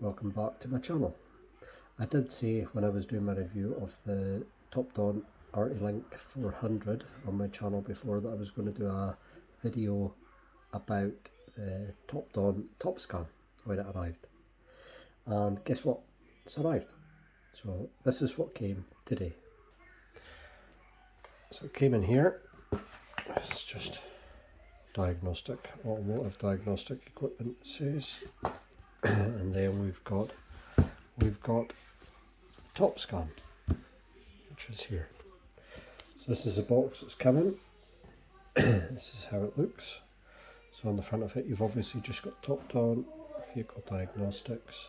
Welcome back to my channel. I did say when I was doing my review of the Topdon Link 400 on my channel before that I was going to do a video about the Topdon Topscan when it arrived. And guess what? It's arrived. So this is what came today. So it came in here. It's just automotive diagnostic equipment, it says. And then we've got Topscan, which is here. So this is the box that's coming. This is how it looks. So on the front of it, you've obviously just got Topdon Vehicle Diagnostics.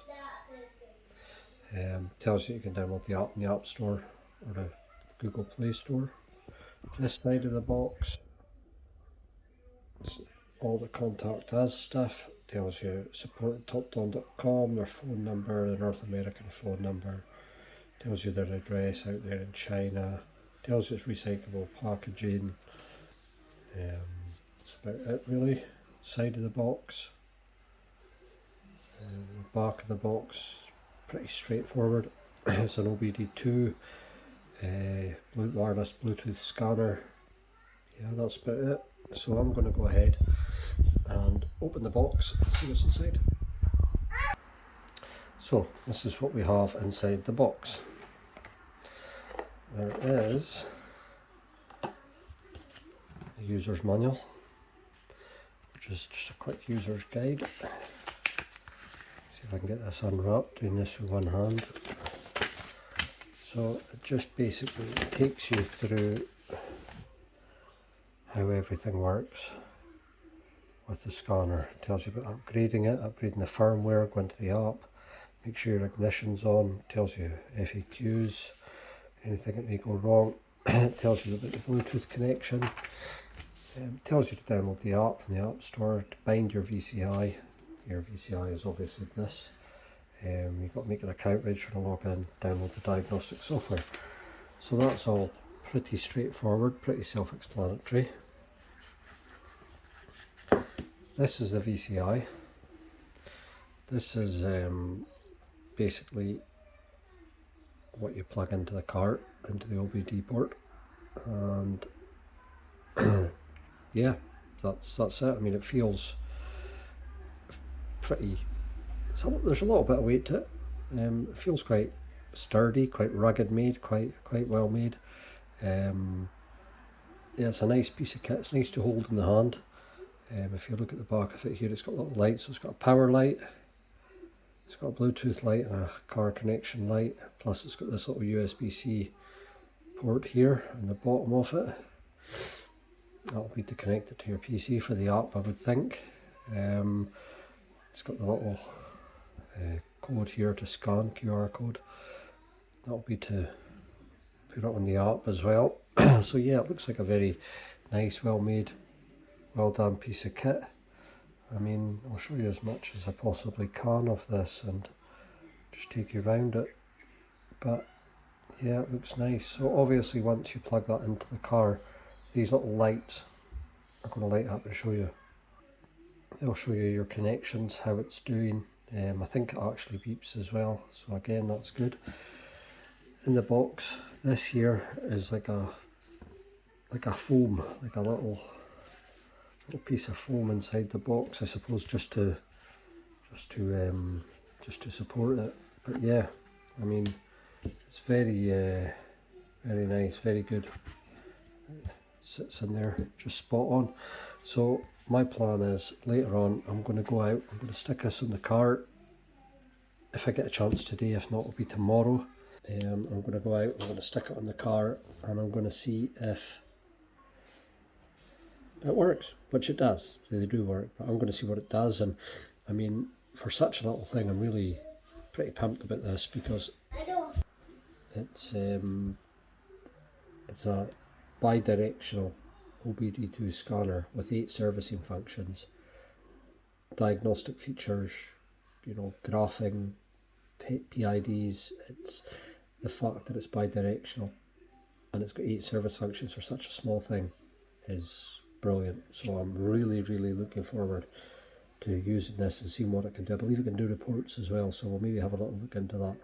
Tells you can download the app in the App Store or the Google Play Store. This side of the box, all the contact us stuff. Tells you support at Topdon.com, their phone number, the North American phone number. Tells you their address out there in China. Tells you it's recyclable packaging. That's about it really. Side of the box. Back of the box, pretty straightforward. It's an OBD2 wireless Bluetooth scanner. Yeah, that's about it. So I'm going to go ahead and open the box and see what's inside. So this is what we have inside the box. There is a user's manual, which is just a quick user's guide. See if I can get this unwrapped, doing this with one hand. So it just basically takes you through how everything works with the scanner. It tells you about upgrading it, upgrading the firmware, going to the app, make sure your ignition's on, it tells you FAQs, anything that may go wrong. It tells you about the Bluetooth connection. It tells you to download the app from the App Store, to bind your VCI. Your VCI is obviously this. You've got to make an account, register to log in, download the diagnostic software. So that's all pretty straightforward, pretty self-explanatory. This is the VCI. This is basically what you plug into the car, into the OBD port, and yeah, that's it. I mean, it feels pretty. There's a little bit of weight to it. It feels quite sturdy, quite rugged made, quite well made. Yeah, it's a nice piece of kit. It's nice to hold in the hand. If you look at the back of it here, it's got little lights. So it's got a power light, it's got a Bluetooth light and a car connection light. Plus it's got this little USB-C port here on the bottom of it. That'll be to connect it to your PC for the app, I would think. It's got the little code here to scan, QR code. That'll be to put it on the app as well. So yeah, it looks like a very nice, well made, well done piece of kit. I mean, I'll show you as much as I possibly can of this and just take you around it. But yeah, it looks nice. So obviously once you plug that into the car, these little lights are going to light up and show you. They'll show you your connections, how it's doing. I think it actually beeps as well, so again that's good. In the box, this here is like a foam, like a little piece of foam inside the box, I suppose, just to support it. But yeah, I mean, it's very nice, very good. It sits in there just spot on. So my plan is later on I'm going to go out, I'm going to stick this in the car if I get a chance today. If not, it'll be tomorrow. I'm going to go out, I'm going to stick it on the car, and I'm going to see if it works, which it does. They do work, but I'm going to see what it does. And I mean, for such a little thing, I'm really pretty pumped about this because it's a bi-directional OBD2 scanner with 8 servicing functions, diagnostic features, you know, graphing, PIDs. It's the fact that it's bi-directional and it's got 8 service functions for such a small thing is brilliant. So I'm really looking forward to using this and seeing what it can do. I believe it can do reports as well, so we'll maybe have a little look into that.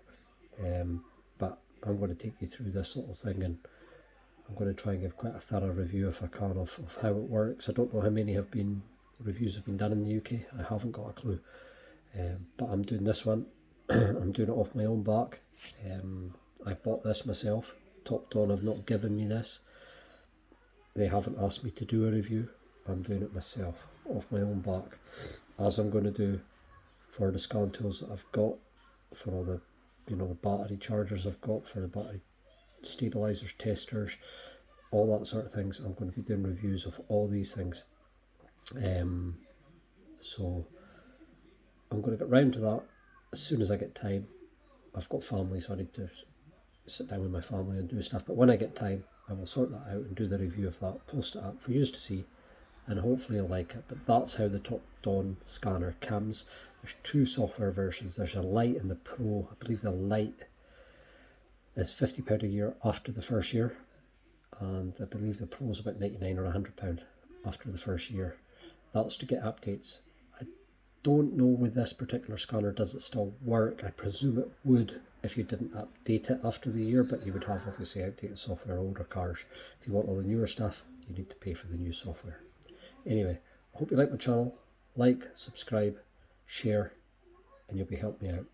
But I'm going to take you through this little thing, and I'm going to try and give quite a thorough review if I can of how it works. I don't know how many reviews have been done in the UK. I haven't got a clue. But I'm doing this one. I'm doing it off my own back. I bought this myself. Topdon have not given me this. They haven't asked me to do a review. I'm doing it myself, off my own back, as I'm going to do for the scan tools that I've got, for all the, the battery chargers I've got, for the battery stabilizers, testers, all that sort of things. I'm going to be doing reviews of all these things. So I'm going to get round to that as soon as I get time. I've got family, so I need to sit down with my family and do stuff. But when I get time, I will sort that out and do the review of that, post it up for you to see, and hopefully you'll like it. But that's how the Topdon scanner comes. There's two software versions. There's a Lite and the Pro. I believe the Lite is £50 a year after the first year, and I believe the Pro is about £99 or £100 after the first year. That's to get updates. I don't know with this particular scanner, does it still work? I presume it would if you didn't update it after the year, but you would have obviously outdated software, older cars. If you want all the newer stuff, you need to pay for the new software. Anyway, I hope you like my channel. Like, subscribe, share, and you'll be helping me out.